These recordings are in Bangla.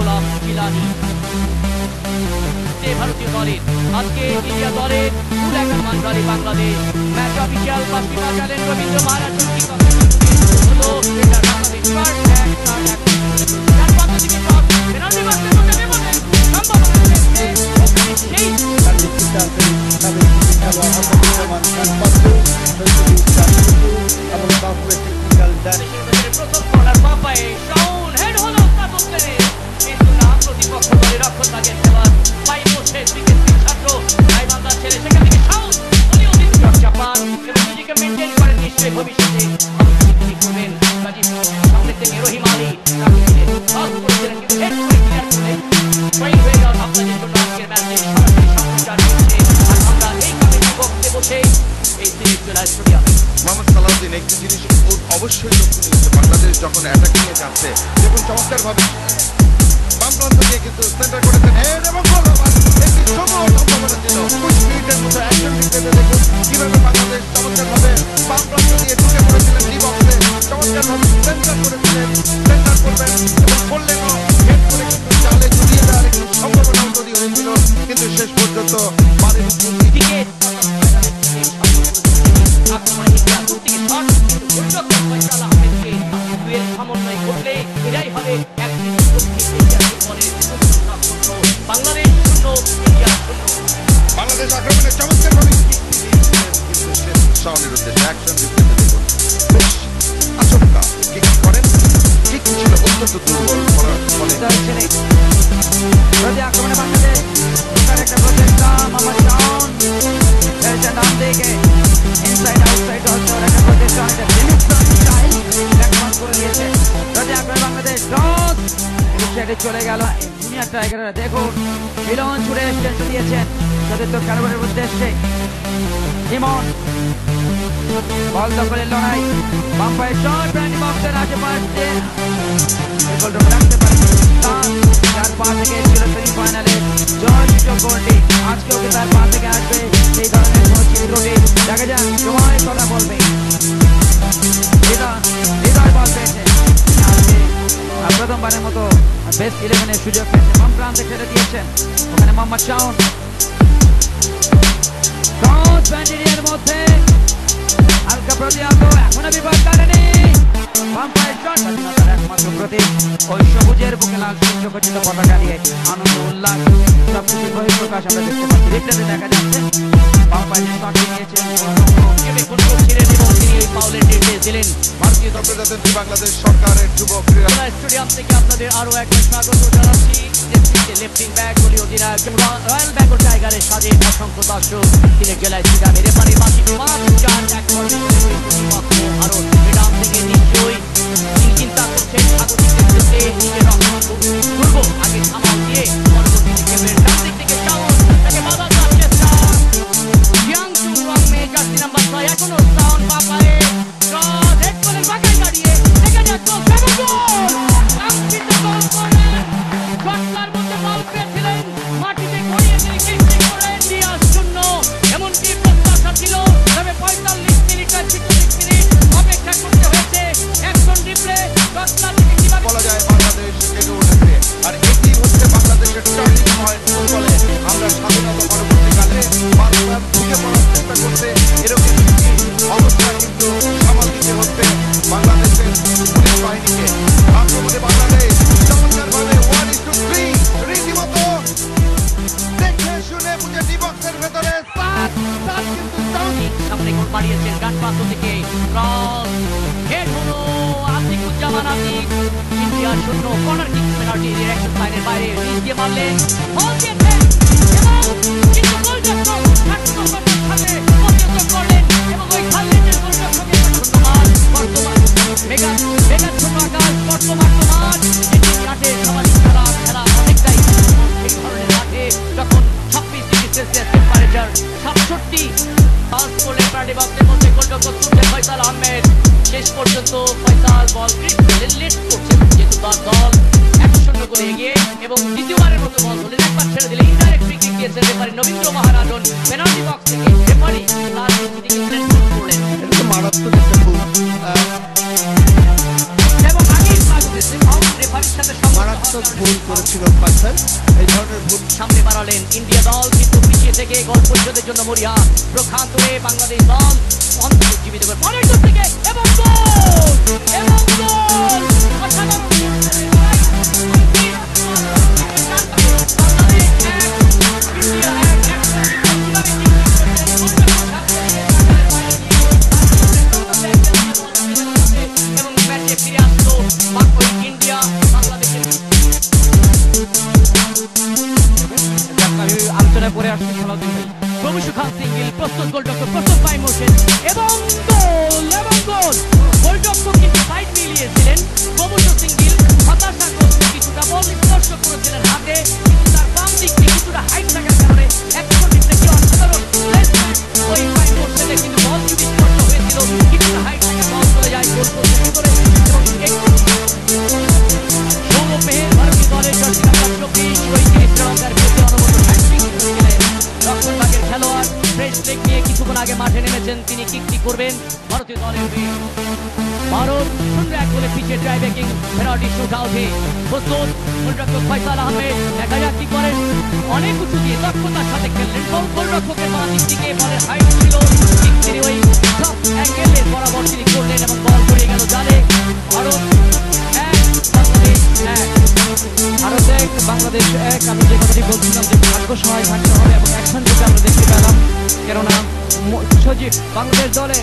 গোলাম জিলানি। ভারতীয় দলের আজকে ইন্ডিয়া দলের ফুল 11 মান দলে বাংলাদেশ ম্যাচ অফিসিয়াল পাসিমা চ্যালেঞ্জ রবীন্দ্র মহারাজ হলো এটা বাংলাদেশ ফার্স্ট চার পাঁচ দিকে টস পেনাল্টি বাক্সে মধ্যে দেবনে সম্ভাবনা রয়েছে সেই তাদের খেলা অসাধারণ রান পাচ্ছে এবং বাফুয়ের টেকনিক্যাল ডাইরেকশনের প্রথম কর্নার বাপায়ে শাউন হেড হলো কাতলে কিন্তু না প্রতিপক্ষ দলের রক্ষণভাগের খেলোয়াড় পাই বসে ক্রিকেট ছাত্র গাইবান্ধার ছেলে সেখান থেকে শাউন উনি অধিক চর্চা পান এবং নিজেকে মেনটেন করেন নিশ্চয়ই ভবিষ্যতে তিনি করবেন কাজী সামনে থেকে রহিম আলী তাকে পাস করেছিলেন কিন্তু হেড করে ক্লিয়ার করলেন ট্রাই হয়ে গেল আপনাদের জন্য আজকের ম্যাচে সরাসরি সম্প্রচার হচ্ছে আর আমরা এই কমিটি বক্সে বসে এই সিরিজ জেলা স্টেডিয়ামে মোহাম্মদ সালাউদ্দিন একটি জিনিস অবশ্যই লক্ষ্য নিয়েছে বাংলাদেশ যখন অ্যাটাকিং এ যাচ্ছে দেখুন চমৎকারভাবে বাম প্রান্ত দিয়ে কিন্তু সেন্টার করেছেন হেড এবং গোল একটি সম্ভাবনা ছিল 20 মিনিটের মধ্যে অ্যাকশন রিপ্লেতে দেখুন কিভাবে বাংলাদেশ চমৎকারভাবে বাম প্রান্ত দিয়ে ঢুকে পড়েছিলেন ডি বক্সে চমৎকারভাবে সেন্টার করেছিলেন সেন্টার করবেন এবং করলেনও হেড করে কিন্তু চালে ঝুলিয়ে দেওয়ার একটি সম্ভাবনাও তৈরি হয়েছিল কিন্তু শেষ পর্যন্ত বাড়ির উইকেট আক্রমণে ইন্ডিয়া দুটিকে শট কিন্তু গোলরক্ষক ফয়সাল আহমেদকে দুয়ের সমন্বয় করলে এরাই হবে একটি বাংলাদেশ শূন্য ইন্ডিয়া শূন্য বাংলাদেশ আক্রমণে চমৎকারভাবে শাওনের উদ্দেশ্যে অ্যাকশন রিপ্লেতে দেখুন বেশ আচমকা কিক করেন কিক ছিল অত্যন্ত দুর্বল করার ফলে প্রতি আক্রমণে বাংলাদেশ একটা প্রচেষ্টা মোহাম্মদ শাওন ডান দিকে ইনসাইড আউটসাইড হচ্ছে একটা প্রচেষ্টা অনেকটা ফিনিশিং স্টাইল ব্যাকমান করে দিয়েছে প্রতি আক্রমণে বাংলাদেশ টস সেটা চলে গেল জুনিয়র টাইগাররা দেখুন মিলন ছুড়ে এসেছেন দিয়েছেন চতুর্থ কারবারের উদ্দেশ্যে ইমন বল দখলের লড়াই বাম্পায়ের শট ব্র্যান্ডি বক্সের আশেপাশে গোলটা রাখতে পারেন তার পা থেকে ছিল সেমিফাইনালে জয় সুযোগ গোলটি আজকেও কি তার পা থেকে আসবে সেই ধরনের কোনো চিত্রটি দেখা যাক সময় কথা বলবে হৃদয় বল পেয়েছে প্রথমবারের মতো বেস্ট 11-এর সুযোগ পেয়েছে বাম প্রান্তে ছেড়ে দিয়েছেন ওখানে মোহাম্মদ শাওন টস ব্যান্ডেরিয়ার মধ্যে হালকা প্রতিহত এখনো বিপদ কাটেনি বাম্পায়ের শট স্বাধীনতার একমাত্র প্রতীক ওই সবুজের বুকে লাল সূর্যখচিত পতাকা দিয়ে আনন্দ উল্লাস সবকিছু বহিঃপ্রকাশ আমরা দেখতে পাচ্ছি রিপ্লেতে দেখা যাচ্ছে বাম্পায়ের শট নিয়েছেন পাউলের নির্দেশ দিলেন ভারতীয় প্রজাতন্ত্রী বাংলাদেশ সরকারের যুব ক্রীড়া স্টেডিয়াম থেকে আপনাদের আরো একবার স্বাগত জানাচ্ছি লেফটিং ব্যাক বলি অধিনায়ক রয়্যাল বেঙ্গল টাইগারের সাথে অসংখ্য দর্শক তিনি জেলায় স্টেডিয়ামে রেফারি বাসিক আরো স্টেডিয়াম থেকে নিশ্চয়ই চিন্তা করছেন স্বাগতিকদের ক্ষেত্রে নিজের দুর্গ আগে সামাল দিয়ে পরবর্তীতে গেমের ডান দিক থেকে শাওন তাকে বাধা দেওয়ার চেষ্টা জিয়াংচু রংমে জার্সি নাম্বার 6 এখনো শাওন পাপায়ে শট হেড বলের বাঁকায় দাঁড়িয়ে দেখা যাচ্ছে গোল কাঙ্ক্ষিত গোল করে শটটার মধ্যে বল পেয়েছিলেন মাটিতে গড়িয়ে দিয়ে কিক করে ইন্ডিয়া শূন্য এমনকি প্রত্যাশা ছিল তবে 45 মিনিট আর 46 মিনিট অপেক্ষা করতে হয়েছে অ্যাকশন রিপ্লে শটটা থেকে কিভাবে বলা যায় বাংলাদেশ জেগে উঠেছে আর এটি হচ্ছে বাংলাদেশের টার্নিং পয়েন্ট ফুটবলে আমরা স্বাধীনতা পরবর্তীকালে বারবার ঢুকে পড়ার চেষ্টা করতে এরকম অবস্থা কিন্তু সামাল দিতে হচ্ছে বাংলাদেশের পুলিশ বাহিনীকে আক্রমণে বাংলাদেশ চমৎকারভাবে 1-3 রীতিমতো দেখে শুনে বুঝে ডি বক্সের ভেতরে সামনে গোল মারিয়েছেন ডান প্রান্ত থেকে ক্রস হেড হলো আতিকুজ্জামান আতিক ইন্ডিয়া শূন্য কর্নার কিক পেনাল্টি ডিরেকশন লাইনের বাইরে নিচ দিয়ে মারলেন বল দিয়েছেন এবং কিন্তু গোলরক্ষক ঠাকুরকে পর্যন্ত করলেন এবং ওই খালেদের গোলরক্ষকের ধন্যবাদ বর্তমান মেগা ছোট আকাশ বর্তমান এটি মাঠে সামাজিক খেলা অনেকটাই এই ধরনের মাঠে যখন 26 ডিগ্রি সেলসিয়াস টেম্পারেচার 67 পাস করলে প্রাণী বাপদের মধ্যে গোলরক্ষক তুলছেন ফয়সাল আহমেদ শেষ পর্যন্ত ফয়সাল বল লেট করছেন যেহেতু তার দল 1-0 করে এগিয়ে এবং দ্বিতীয়বারের মতো বল ধরে একবার ছেড়ে দিলে ইনডাইরেক্ট ফ্রি কিক দিয়েছেন রেফারি নবীন্দ্র মহারাজন পেনাল্টি বক্স থেকে রেফারি তার দিকে সেন্টার করলেন এটা তো মারাত্মক একটা ভুল এবং আগেই ফাউল দিয়েছে রেফারির সাথে মারাত্মক ভুল করেছিল পাসার। এই ধরনের ভুল সামনে বাড়ালেন ইন্ডিয়া দল, কিন্তু পিছিয়ে থেকে গোল পরিশোধের জন্য মরিয়া প্রখান্তরে বাংলাদেশ দল অন্তর্জীবিত করে পরের দূর থেকে এবং গোল এবং গোল অসাধারণ এবং ম্যাচে ফিরে আসলো ইন্ডিয়া বাংলাদেশের আলোচনায় পরে আসছে সালাউদ্দিন ভাই। প্রভু সুখান সিঙ্গেল প্রস্তুত গোলরক্ষক প্রস্তুত পাই মোশন এবং গোল এবং গোল গোলরক্ষক কিন্তু সাইড মিলিয়েছিলেন প্রভু সিঙ্গেল হতাশাগ্রস্ত কিছুটা বল স্পর্শ করেছিলেন হাতে, কিন্তু তার বাম দিকটি কিছুটা হাইট থাকার কারণে একশো মিটার কি অসাধারণ ওই পাই মোশনে কিন্তু বল যদি স্পর্শ হয়েছিল কিছুটা হাইট থাকা বল চলে যায় গোল পোস্টের ভিতরে এবং সৌরভ মেহের ভারতীয় দলের জার্সি নাম্বার 24 ওই শ্রীলঙ্কার বিরুদ্ধে অনবদ্য হ্যাটট্রিক করেছিলেন। রক্ষণভাগের খেলোয়াড় ফ্রেশ লেগ নিয়ে কিছুক্ষণ আগে মাঠে নেমেছেন, তিনি কিকটি করবেন ভারতীয় দলের হয়ে। ভারত 0-1 গোলে পিছিয়ে ট্রাই ব্রেকিং পেনাল্টি শুট আউটে প্রস্তুত গোলরক্ষক ফয়সাল আহমেদ। দেখা যাক কি করেন, অনেক উঁচু দিয়ে দক্ষতার সাথে খেললেন বল। গোলরক্ষকের বাঁ দিক থেকে বলের হাইট ছিল, ঠিক তিনি ওই টপ অ্যাঙ্গেলের বরাবর তিনি করলেন এবং বল পড়ে গেল জালে। ভারত 1 বাংলাদেশ 1। ভারত 1 বাংলাদেশ 1। আমি যে কথাটি বলছিলাম যে ভাগ্য সহায় থাকতে হবে এবং অ্যাকশন যেটা আমরা দেখতে পেলাম, কেননা সজীব বাংলাদেশ দলে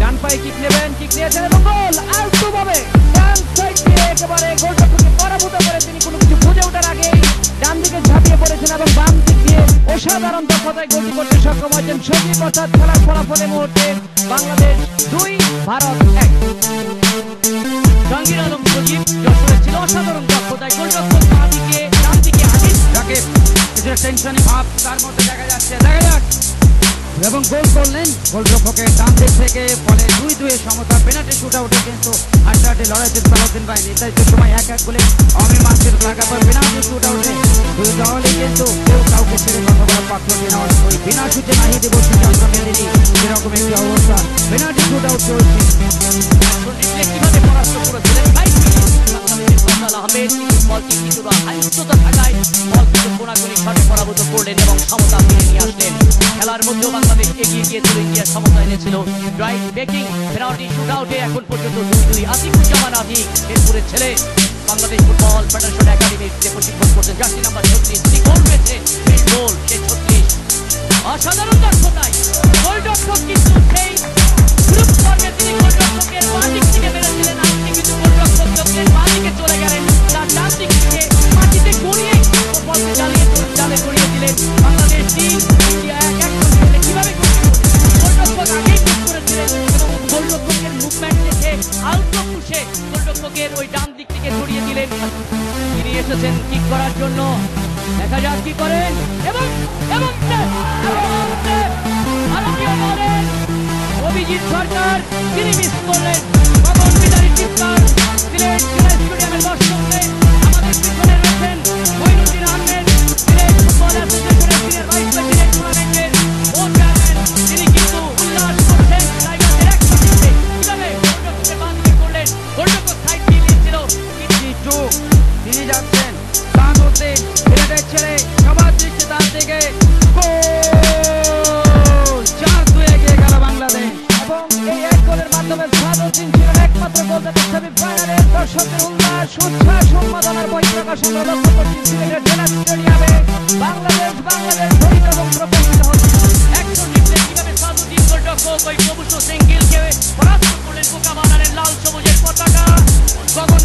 ডান পায়ে কিক নেবেন, কিক নিয়েছেন এবং গোল আউটু ভাবে ডান সাইড দিয়ে একেবারে গোলরক্ষককে পরাভূত করে তিনি কোনো কিছু বুঝে ওঠার আগেই ডান দিকে ঝাঁপিয়ে পড়েছেন এবং বাম দিক দিয়ে অসাধারণ দক্ষতায় গোলটি করতে সক্ষম হয়েছেন সজীব। অর্থাৎ খেলার ফলাফলের মুহূর্তে বাংলাদেশ 2 ভারত 1। জাহাঙ্গীর আলম সজীব যশোরের ছিল অসাধারণ দক্ষতায় গোলরক্ষক বাঁ দিকে ডান দিকে আজিজ যাকে কিছুটা টেনশনি ভাব তার মধ্যে দেখা যাচ্ছে, দেখা যাক এবং গোল করলেন গোলরক্ষকের ডান দিক থেকে। ফলে 2-2 সমতা পেনাল্টি শুট আউটে কিন্তু হাড্ডাহাড্ডি লড়াইতে সালাউদ্দিন ভাই নির্ধারিত সময় 1-1 গোলে অমীমাংসিত লাগার পর পেনাল্টি শুট আউটে দুই দলই কিন্তু কেউ কাউকে ছেড়ে কথা বলার পাত্র নয়। ওই বিনা শুটে নাহি দেব সিদ্ধান্ত মেলেনি, সেরকম একটি অবস্থা। পেনাল্টি শুট আউট চলছে। সজীবকে কিভাবে পরাস্ত করেছিলেন বাংলাদেশের ফয়সাল আহমেদ, কিন্তু বলটি কিছুটা হাইটতা থাকায় বল কিন্তু কোনাকুনি শটে পরাভূত করলেন এবং সমতা ফিরে নিয়ে আসলেন। খেলার মধ্যেও বাংলাদেশ এগিয়ে গিয়েছিল, ইন্ডিয়ার সমতা এনেছিল ড্রাইভ ব্রেকিং পেনাল্টি শুট আউটে এখন পর্যন্ত 2-2। আতিকুজ্জামান আতিক শেরপুরের ছেলে, বাংলাদেশ ফুটবল ফেডারেশন একাডেমিতে প্রশিক্ষণ করছেন, জার্সি নাম্বার 36। তিনি গোল পেয়েছে, সেই গোল সেই 36 অসাধারণ দক্ষতায় গোলরক্ষক কিন্তু সেই গ্রুপ পর্বে তিনি গোলরক্ষকের বাঁ দিক থেকে বেরোছিলেন, আপনি কিন্তু গোলরক্ষক যখন বাঁ দিকে চলে গেলেন তার ডান দিক থেকে মাটিতে গড়িয়ে বলকে জালে গড়িয়ে দিলেন। বাংলাদেশ 3 ইন্ডিয়া 1। একসঙ্গে কিভাবে গোলরক্ষক আগেই ঠিক করেছিলেন এবং গোলরক্ষকের মুভমেন্ট দেখে আলতো পুষে গোলরক্ষকের ওই ডান দিক থেকে গড়িয়ে দিলেন। তিনি এসেছেন কিক করার জন্য, দেখা যাক কি করেন এবং এবং ভারতীয় দলের অভিজিৎ সরকার তিনি মিস করলেন। কখন বিদারী চিৎকার সিলেট স্টেডিয়ামের দর্শকদের আমাদের পিছনে রয়েছেন মঈনুদ্দিন আহমেদ, সিলেট ফুটবল অ্যাসোসিয়েশনের সিনিয়র ভাইস প্রেসিডেন্ট টুর্নামেন্টের বোর্ড চেয়ারম্যান, তিনি কিন্তু উল্লাস করছেন টাইগারদের একসাথে কিভাবে গোলরক্ষককে বাঁ দিকে করলেন। গোলরক্ষক সাইড দিয়ে নিয়েছিল, কিন্তু তিনি যাচ্ছেন ডান হতে সিলেটের ছেলে সবার দৃষ্টি তার দিকে। গোল 4-2 এগিয়ে গেল বাংলাদেশ এবং এই 1 গোলের মাধ্যমে সালাউদ্দিন ছিলেন একমাত্র গোলদাতা। সেমিফাইনালের দর্শকদের উল্লাস উচ্ছ্বাস উন্মাদনার বহিঃপ্রকাশ আমরা লক্ষ্য করছি সিলেটের জেলা স্টেডিয়ামে। বাংলাদেশ ধরিত এবং প্রকাশিত হচ্ছে। একশন নিচে কিভাবে সালাউদ্দিন গোলরক্ষক ওই প্রভু সিঙ্গেলকে পরাস্ত করলেন। বোকা বানারের লাল সবুজের পতাকা গগন